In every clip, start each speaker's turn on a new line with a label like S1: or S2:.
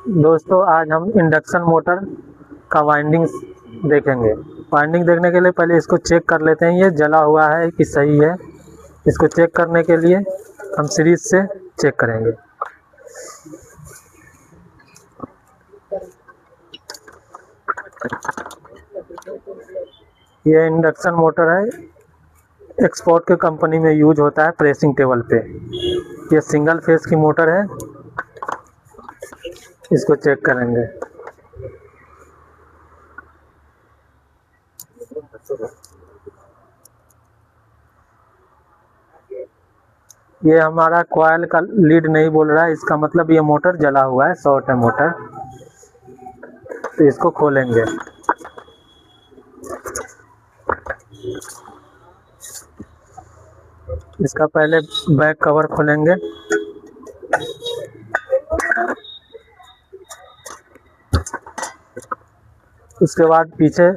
S1: दोस्तों आज हम इंडक्शन मोटर का वाइंडिंग देखेंगे। वाइंडिंग देखने के लिए पहले इसको चेक कर लेते हैं, ये जला हुआ है कि सही है। इसको चेक करने के लिए हम सीरीज से चेक करेंगे। ये इंडक्शन मोटर है, एक्सपोर्ट के कंपनी में यूज होता है प्रेसिंग टेबल पे। ये सिंगल फेस की मोटर है, इसको चेक करेंगे। ये हमारा कॉइल का लीड नहीं बोल रहा है, इसका मतलब ये मोटर जला हुआ है, शॉर्ट है मोटर। तो इसको खोलेंगे। इसका पहले बैक कवर खोलेंगे। उसके बाद पीछे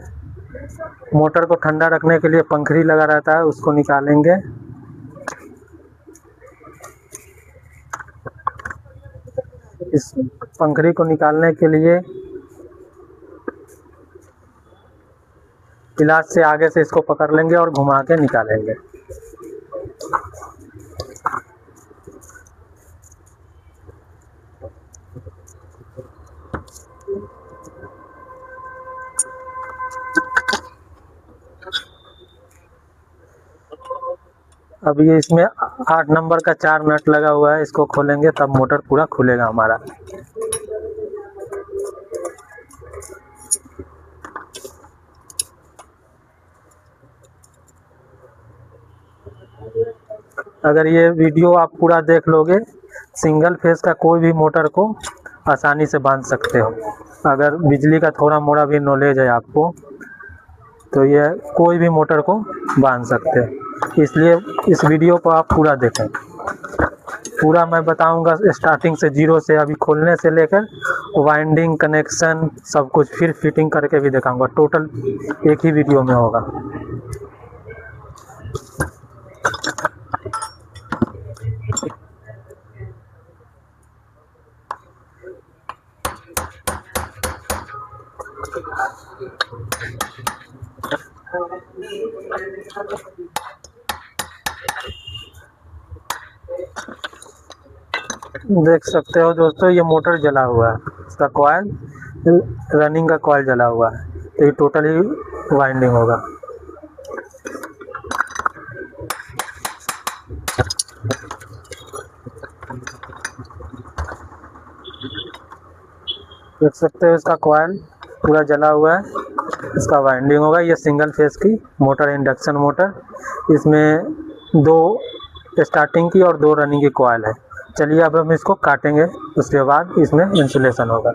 S1: मोटर को ठंडा रखने के लिए पंखड़ी लगा रहता है, उसको निकालेंगे। इस पंखड़ी को निकालने के लिए गिलास से आगे से इसको पकड़ लेंगे और घुमा के निकालेंगे। अब ये इसमें 8 नंबर का 4 नट लगा हुआ है, इसको खोलेंगे तब मोटर पूरा खुलेगा हमारा। अगर ये वीडियो आप पूरा देख लोगे, सिंगल फेस का कोई भी मोटर को आसानी से बांध सकते हो। अगर बिजली का थोड़ा मोड़ा भी नॉलेज है आपको तो ये कोई भी मोटर को बांध सकते हैं। इसलिए इस वीडियो को आप पूरा देखें। पूरा मैं बताऊंगा स्टार्टिंग से, जीरो से, अभी खोलने से लेकर वाइंडिंग, कनेक्शन, सब कुछ, फिर फिटिंग करके भी दिखाऊंगा। टोटल एक ही वीडियो में होगा। देख सकते हो दोस्तों, ये मोटर जला हुआ है, इसका कॉइल, रनिंग का कॉइल जला हुआ है। तो ये टोटली वाइंडिंग होगा। देख सकते हो इसका कॉइल पूरा जला हुआ है, इसका वाइंडिंग होगा। ये सिंगल फेस की मोटर है, इंडक्शन मोटर। इसमें 2 स्टार्टिंग की और 2 रनिंग की कॉइल है। चलिए अब हम इसको काटेंगे, उसके बाद इसमें इंसुलेशन होगा।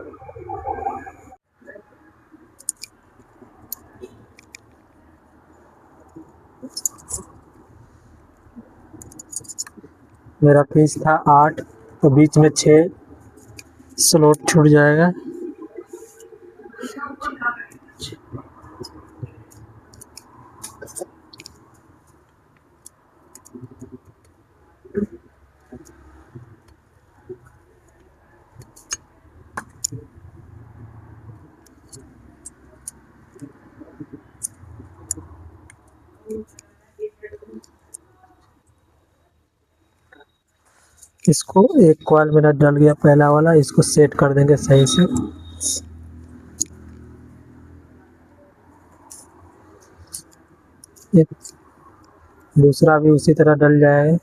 S1: मेरा पीस था 8, तो बीच में 6 स्लॉट छूट जाएगा। इसको एक कॉइल मेरा डल गया पहला वाला, इसको सेट कर देंगे सही से। एक दूसरा भी उसी तरह डल जाएगा।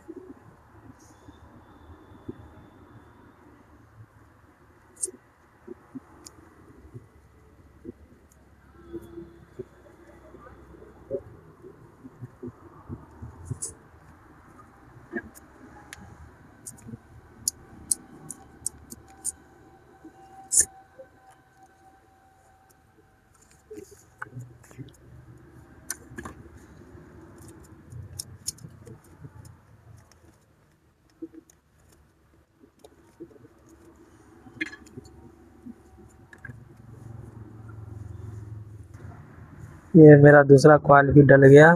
S1: ये मेरा दूसरा कॉइल भी डल गया।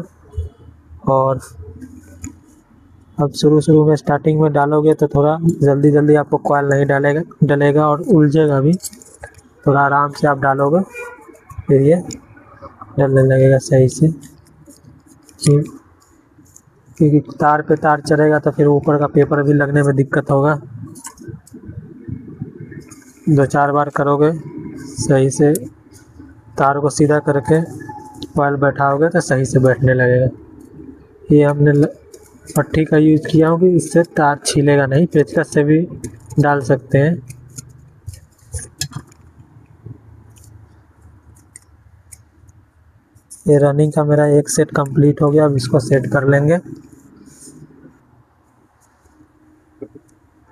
S1: और अब शुरू शुरू में स्टार्टिंग में डालोगे तो थोड़ा जल्दी जल्दी आपको कॉयल नहीं डलेगा और उलझेगा भी। थोड़ा आराम से आप डालोगे फिर ये डलने लगेगा सही से। क्योंकि तार पे तार चढ़ेगा तो फिर ऊपर का पेपर भी लगने में दिक्कत होगा। 2-4 बार करोगे सही से, तार को सीधा करके कॉयल बैठाओगे तो सही से बैठने लगेगा। ये हमने पट्टी का यूज़ किया हूँ कि इससे तार छीलेगा नहीं, पेचकस से भी डाल सकते हैं। ये रनिंग का मेरा एक सेट कंप्लीट हो गया। अब इसको सेट कर लेंगे।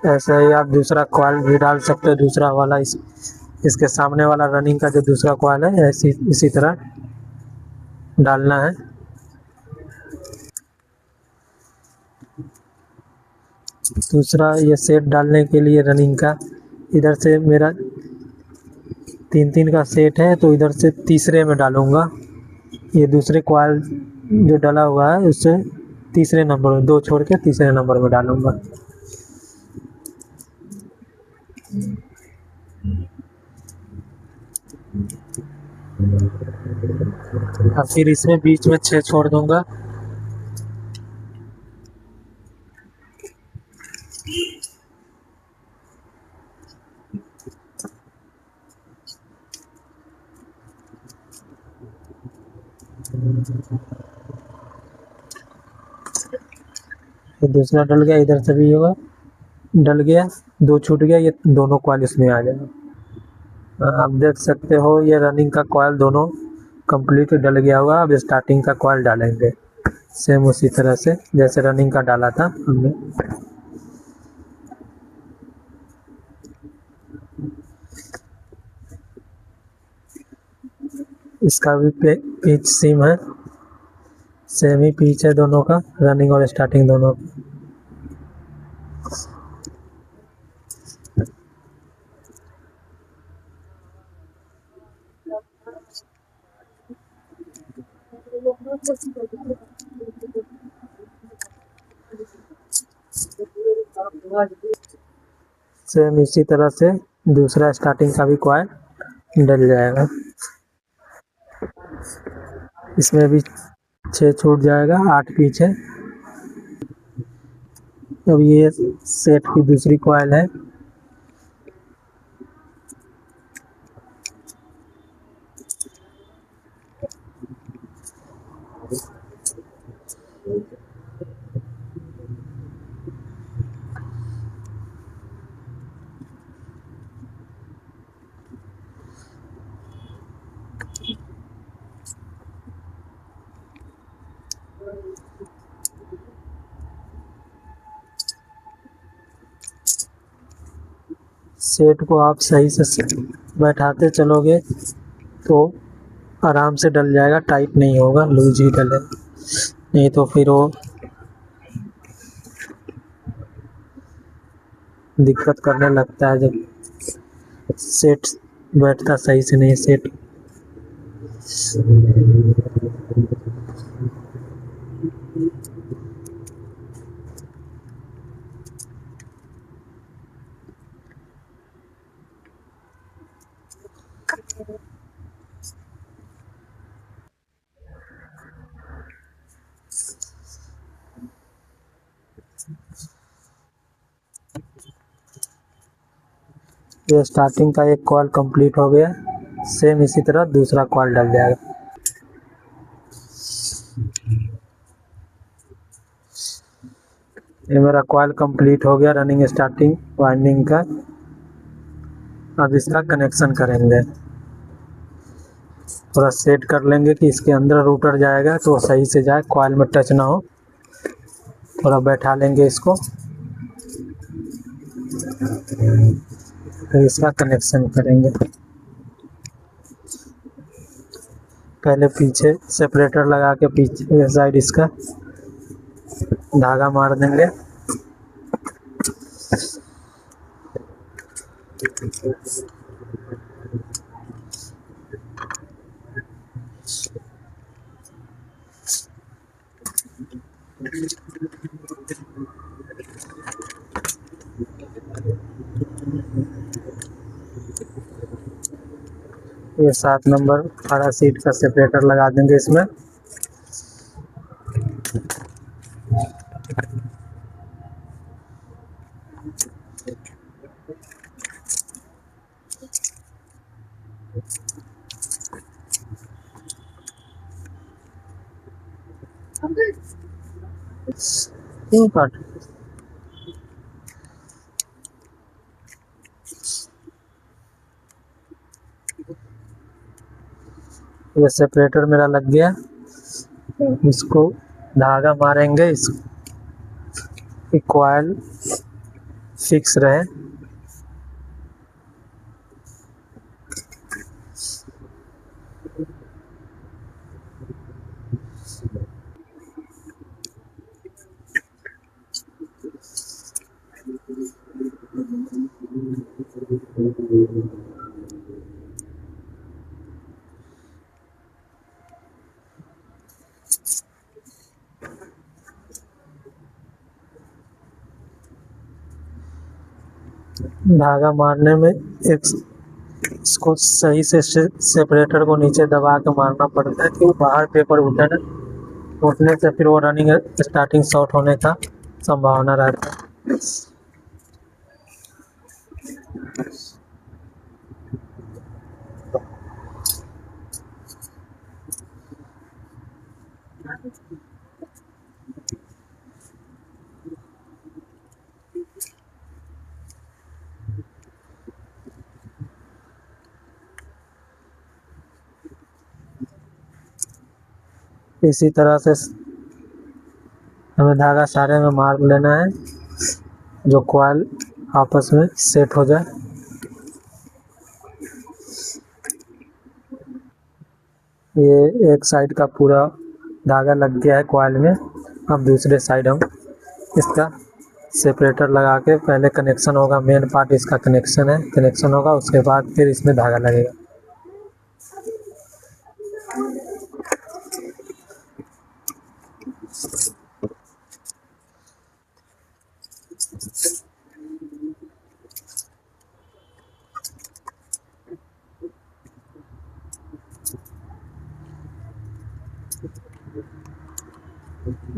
S1: ऐसे ही आप दूसरा कॉयल भी डाल सकते हो, दूसरा वाला इसके सामने वाला रनिंग का जो दूसरा कॉयल है ऐसी इसी तरह डालना है। दूसरा ये सेट डालने के लिए रनिंग का इधर से मेरा 3-3 का सेट है, तो इधर से तीसरे में डालूंगा। ये दूसरे कॉयल जो डला हुआ है उससे तीसरे नंबर में, 2 छोड़ के तीसरे नंबर में डालूंगा। और फिर इसमें बीच में 6 छोड़ दूंगा। ये दूसरा डल गया, इधर से भी होगा, डल गया, 2 छूट गया, ये दोनों कॉयल इसमें आ जाएगा। आप देख सकते हो ये रनिंग का कॉयल दोनों कंप्लीट डल गया होगा। अब स्टार्टिंग का कॉयल डालेंगे सेम उसी तरह से जैसे रनिंग का डाला था हमने। इसका भी पिच सेम है, सेम ही पिच है दोनों का, रनिंग और स्टार्टिंग दोनों। सेम इसी तरह से दूसरा स्टार्टिंग का भी कॉयल डल जाएगा। इसमें भी 6 छूट जाएगा, 8 पीछे। अब ये सेट की दूसरी कॉयल है। सेट को आप सही से बैठाते चलोगे तो आराम से डल जाएगा, टाइट नहीं होगा, लूज ही डले, नहीं तो फिर वो दिक्कत करने लगता है जब सेट बैठता सही से नहीं। सेट ये स्टार्टिंग का एक कॉल कंप्लीट हो गया। सेम इसी तरह दूसरा कॉल डल जाएगा। ये मेरा कॉल कंप्लीट हो गया रनिंग स्टार्टिंग वाइंडिंग का। अब इसका कनेक्शन करेंगे, थोड़ा सेट कर लेंगे कि इसके अंदर रूटर जाएगा तो सही से जाए, कॉइल में टच ना हो। थोड़ा बैठा लेंगे इसको, फिर इसका कनेक्शन करेंगे। पहले पीछे सेपरेटर लगा के पीछे साइड इसका धागा मार देंगे। ये 7 नंबर हरा सीट का सेपरेटर लगा देंगे इसमें। क्यों काट ये सेपरेटर मेरा लग गया। इसको धागा मारेंगे, इस कॉइल फिक्स रहे। धागा मारने में एक इसको सही से सेपरेटर को नीचे दबा के मारना पड़ता है कि वो बाहर पेपर उठे ना, उठने से फिर वो रनिंग स्टार्टिंग शॉर्ट होने का संभावना रहता है। इसी तरह से हमें धागा सारे में मार लेना है, जो कॉइल आपस में सेट हो जाए। ये एक साइड का पूरा धागा लग गया है कॉइल में। अब दूसरे साइड हम इसका सेपरेटर लगा के, पहले कनेक्शन होगा, मेन पार्ट इसका कनेक्शन है, कनेक्शन होगा, उसके बाद फिर इसमें धागा लगेगा।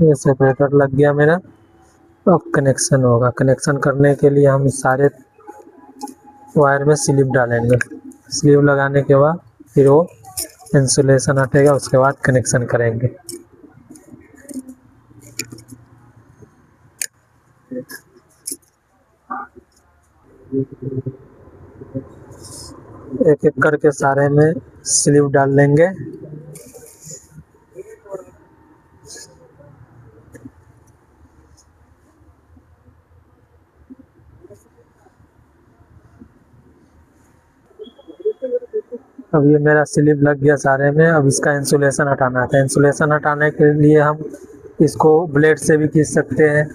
S1: ये सेपरेटर लग गया मेरा। अब कनेक्शन होगा। कनेक्शन करने के लिए हम सारे वायर में स्लिप डालेंगे। स्लिप लगाने के बाद फिर वो इंसुलेशन हटेगा, उसके बाद कनेक्शन करेंगे। एक एक करके सारे में स्लिप डाल लेंगे। अब ये मेरा स्लिप लग गया सारे में। अब इसका इंसुलेशन हटाना था। इंसुलेशन हटाने के लिए हम इसको ब्लेड से भी खींच सकते हैं,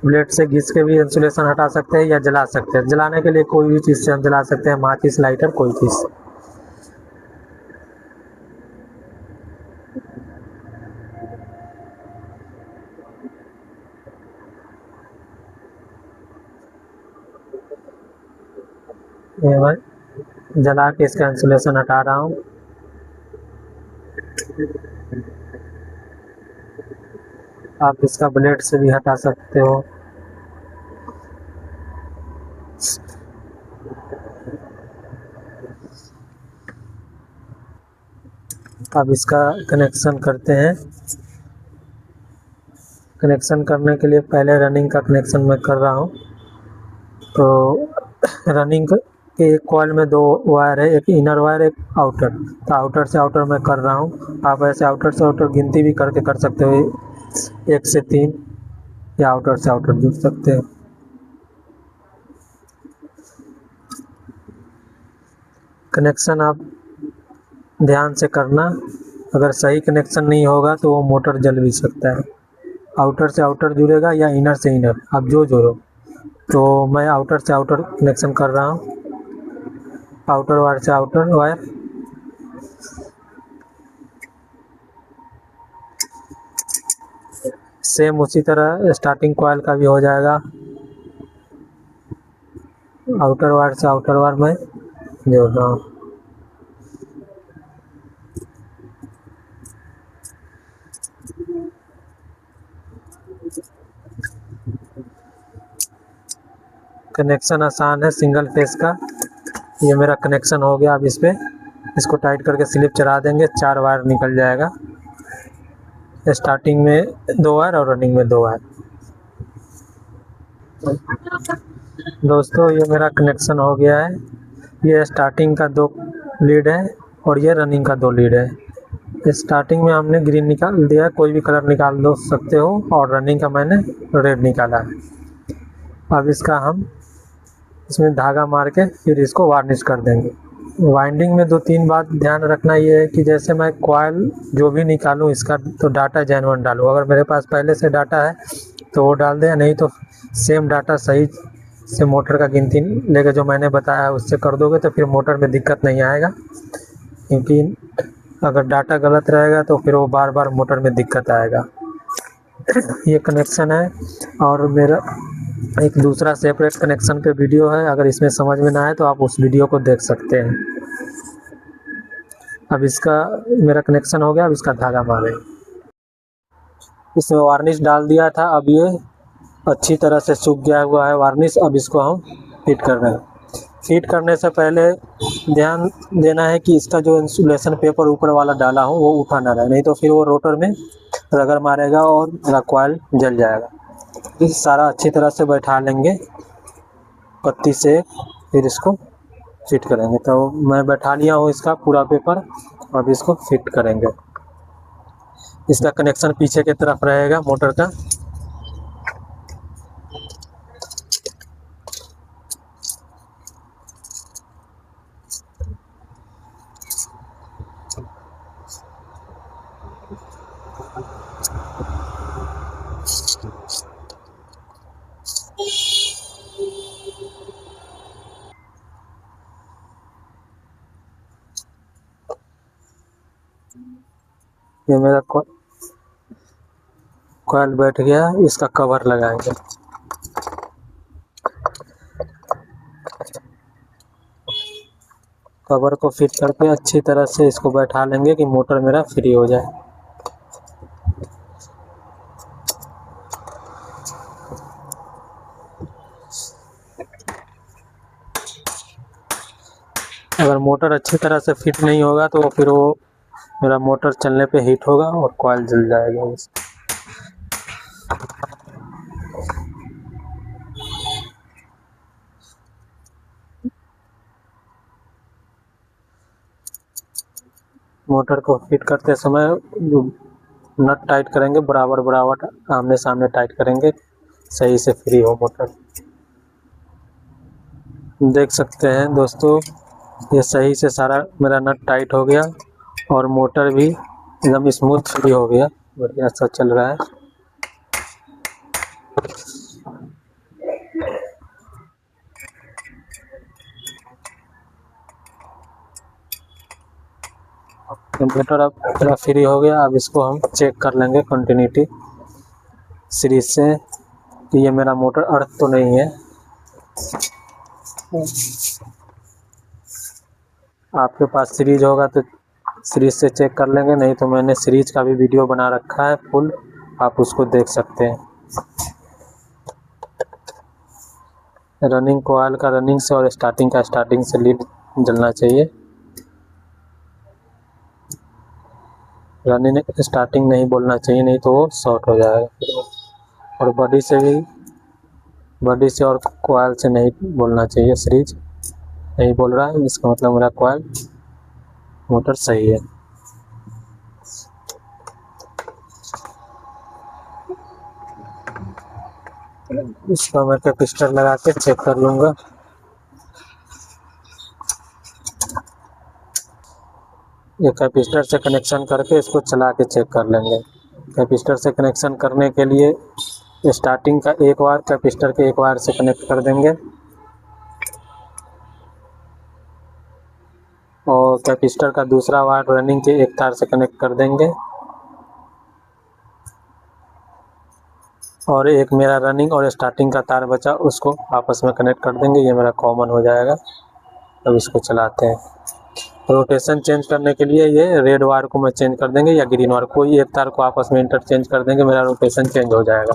S1: ब्लेड से घिस के भी इंसुलेशन हटा सकते हैं, या जला सकते हैं। जलाने के लिए कोई भी चीज़ से हम जला सकते हैं, माचिस, लाइटर, कोई चीज़। ये मैं जला के इसका इंसुलेशन हटा रहा हूँ। आप इसका ब्लेड से भी हटा सकते हो। अब इसका कनेक्शन करते हैं। कनेक्शन करने के लिए पहले रनिंग का कनेक्शन मैं कर रहा हूँ। तो रनिंग के एक कॉइल में 2 वायर है, एक इनर वायर, एक आउटर। तो आउटर से आउटर मैं कर रहा हूँ। आप ऐसे आउटर से आउटर गिनती भी करके कर सकते हो, 1 से 3, या आउटर से आउटर जुड़ सकते हो। कनेक्शन आप ध्यान से करना, अगर सही कनेक्शन नहीं होगा तो वो मोटर जल भी सकता है। आउटर से आउटर जुड़ेगा या इनर से इनर, आप जो जोड़ो। तो मैं आउटर से आउटर कनेक्शन कर रहा हूँ। आउटर वायर से आउटर वायर, सेम उसी तरह स्टार्टिंग कॉइल का भी हो जाएगा। आउटर वायर से आउटर वायर में जोड़ रहा हूँ। कनेक्शन आसान है सिंगल फेस का। ये मेरा कनेक्शन हो गया। अब इस पे इसको टाइट करके स्लिप चढ़ा देंगे, 4 वायर निकल जाएगा। स्टार्टिंग में 2 वायर और रनिंग में 2 वायर। दोस्तों ये मेरा कनेक्शन हो गया है। ये स्टार्टिंग का 2 लीड है और ये रनिंग का 2 लीड है। स्टार्टिंग में हमने ग्रीन निकाल दिया, कोई भी कलर निकाल दो सकते हो, और रनिंग का मैंने रेड निकाला है। अब इसका हम इसमें धागा मार के फिर इसको वार्निश कर देंगे। वाइंडिंग में 2-3 बात ध्यान रखना ये है कि जैसे मैं कॉइल जो भी निकालूं इसका तो डाटा जेन्युइन डालूं। अगर मेरे पास पहले से डाटा है तो वो डाल दें, नहीं तो सेम डाटा सही से मोटर का गिनती लेके जो मैंने बताया उससे कर दोगे तो फिर मोटर में दिक्कत नहीं आएगा। क्योंकि अगर डाटा गलत रहेगा तो फिर वो बार बार मोटर में दिक्कत आएगा। ये कनेक्शन है और मेरा एक दूसरा सेपरेट कनेक्शन पे वीडियो है, अगर इसमें समझ में ना आए तो आप उस वीडियो को देख सकते हैं। अब इसका मेरा कनेक्शन हो गया। अब इसका धागा मारें। इसमें वार्निश डाल दिया था, अब ये अच्छी तरह से सूख गया हुआ है वार्निश। अब इसको हम फिट कर रहे हैं। फिट करने से पहले ध्यान देना है कि इसका जो इंसुलेशन पेपर ऊपर वाला डाला हूँ वो उठा ना रहे, नहीं तो फिर वो रोटर में रगड़ मारेगा और मेरा कॉइल जल जाएगा। इस सारा अच्छी तरह से बैठा लेंगे पत्ती से, फिर इसको फिट करेंगे। तो मैं बैठा लिया हूँ इसका पूरा पेपर। अब इसको फिट करेंगे। इसका कनेक्शन पीछे की तरफ रहेगा मोटर का। ये मेरा कॉइल बैठ गया। इसका कवर लगाएंगे। कवर को फिट करके अच्छी तरह से इसको बैठा लेंगे कि मोटर मेरा फ्री हो जाए। अगर मोटर अच्छी तरह से फिट नहीं होगा तो फिर वो मेरा मोटर चलने पे हीट होगा और कॉइल जल जाएगा। मोटर को फिट करते समय नट टाइट करेंगे, बराबर बराबर आमने सामने टाइट करेंगे, सही से फ्री हो मोटर। देख सकते हैं दोस्तों ये सही से सारा मेरा नट टाइट हो गया और मोटर भी एकदम स्मूथ फ्री हो गया, बढ़िया सा चल रहा है। मोटर अब पूरा फ्री हो गया। अब इसको हम चेक कर लेंगे कंटिन्यूटी सीरीज से कि ये मेरा मोटर अर्थ तो नहीं है। आपके पास सीरीज होगा तो सीरीज से चेक कर लेंगे, नहीं तो मैंने सीरीज का भी वीडियो बना रखा है फुल, आप उसको देख सकते हैं। रनिंग कॉइल का रनिंग से और स्टार्टिंग का स्टार्टिंग से लीड जलना चाहिए। रनिंग स्टार्टिंग नहीं बोलना चाहिए, नहीं तो वो शॉर्ट हो जाएगा। और बॉडी से और कॉइल से नहीं बोलना चाहिए। सीरीज नहीं बोल रहा है, इसका मतलब मेरा कॉइल मोटर सही है। इसका मैं कैपेसिटर लगा के चेक कर लूँगा। ये कैपेसिटर से कनेक्शन करके इसको चला के चेक कर लेंगे। कैपेसिटर से कनेक्शन करने के लिए स्टार्टिंग का एक वायर कैपेसिटर के एक वायर से कनेक्ट कर देंगे और कैपेसिटर का दूसरा वायर रनिंग के एक तार से कनेक्ट कर देंगे और एक मेरा रनिंग और स्टार्टिंग का तार बचा उसको आपस में कनेक्ट कर देंगे। ये मेरा कॉमन हो जाएगा। अब इसको चलाते हैं। रोटेशन चेंज करने के लिए ये रेड वायर को मैं चेंज कर देंगे या ग्रीन वायर, कोई एक तार को आपस में इंटरचेंज कर देंगे, मेरा रोटेशन चेंज हो जाएगा।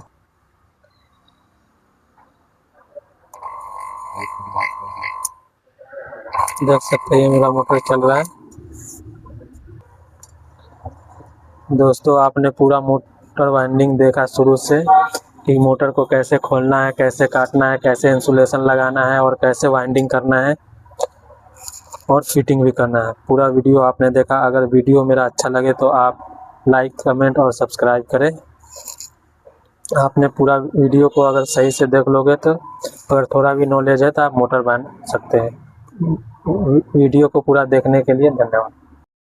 S1: देख सकते हैं ये मेरा मोटर चल रहा है। दोस्तों आपने पूरा मोटर वाइंडिंग देखा शुरू से कि मोटर को कैसे खोलना है, कैसे काटना है, कैसे इंसुलेशन लगाना है और कैसे वाइंडिंग करना है और फिटिंग भी करना है। पूरा वीडियो आपने देखा। अगर वीडियो मेरा अच्छा लगे तो आप लाइक, कमेंट और सब्सक्राइब करें। आपने पूरा वीडियो को अगर सही से देख लोगे तो अगर थोड़ा भी नॉलेज है तो आप मोटर बांध सकते हैं। वीडियो को पूरा देखने के लिए धन्यवाद।